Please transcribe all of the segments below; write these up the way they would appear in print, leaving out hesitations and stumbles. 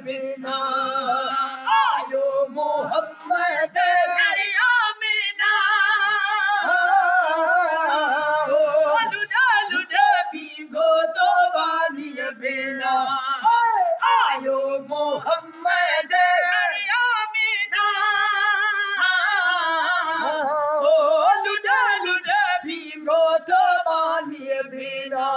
बिना आयो मोहम्मद घर आमिना लुडा लुडा भीगो तो बानी बिना आयो मोहम्मद घर आमिना लुडा लुडा भीगो तो बानी बिना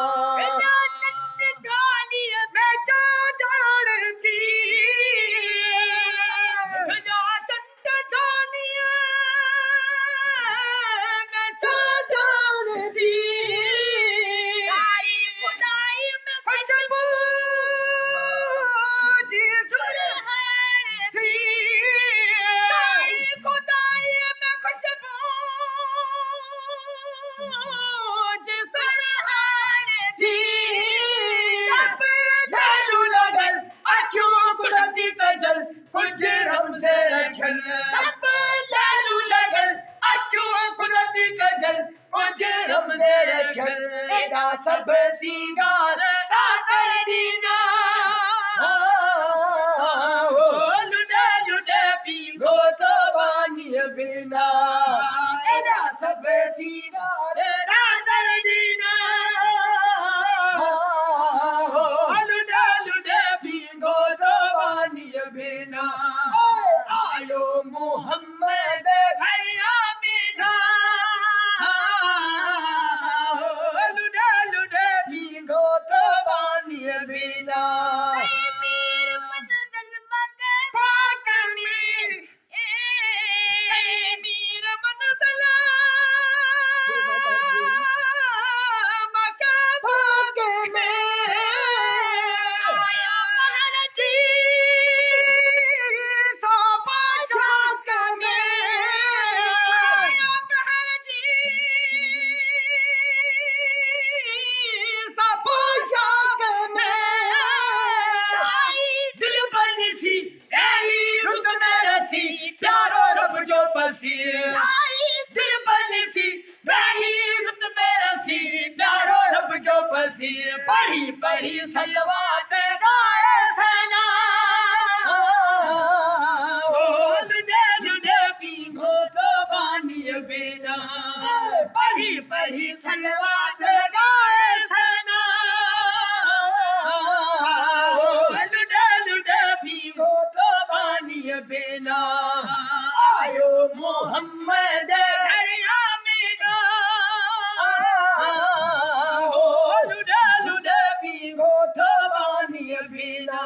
सब सिंगार दीना लुडे लुडे पीगो तो बानी बिना सब सिंगार दीना लुडे लुडे पीगो तो बानी बिना आयो मोहम्मद घर आमिना बिना दिल बदसी रही रुत मेरा सी प्यारो रब जो बसी पढ़ी पढ़ी सलवात गाए सना लुडे लुडे पीगो तो बानी बिना पढ़ी पढ़ी सलवात गाए सना लुडे लुडे पीगो तो बानी बिना आयो मोहम्मद घर आमिना लुडे लुडे पीगो तो बानी बिना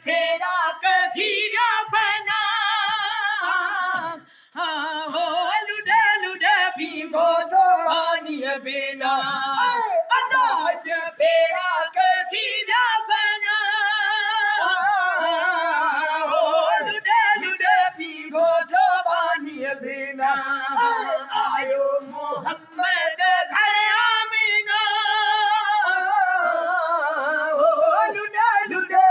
फेरा कथी बना लुडे लुडे पीगो तो बानी बिना फेरा कथी बना लुडे लुडे पीगो तो बानी बिना आयो मोहम्मद घर आमिना लुडे लुडे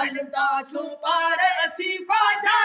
हलंदा छो पार असी पाछा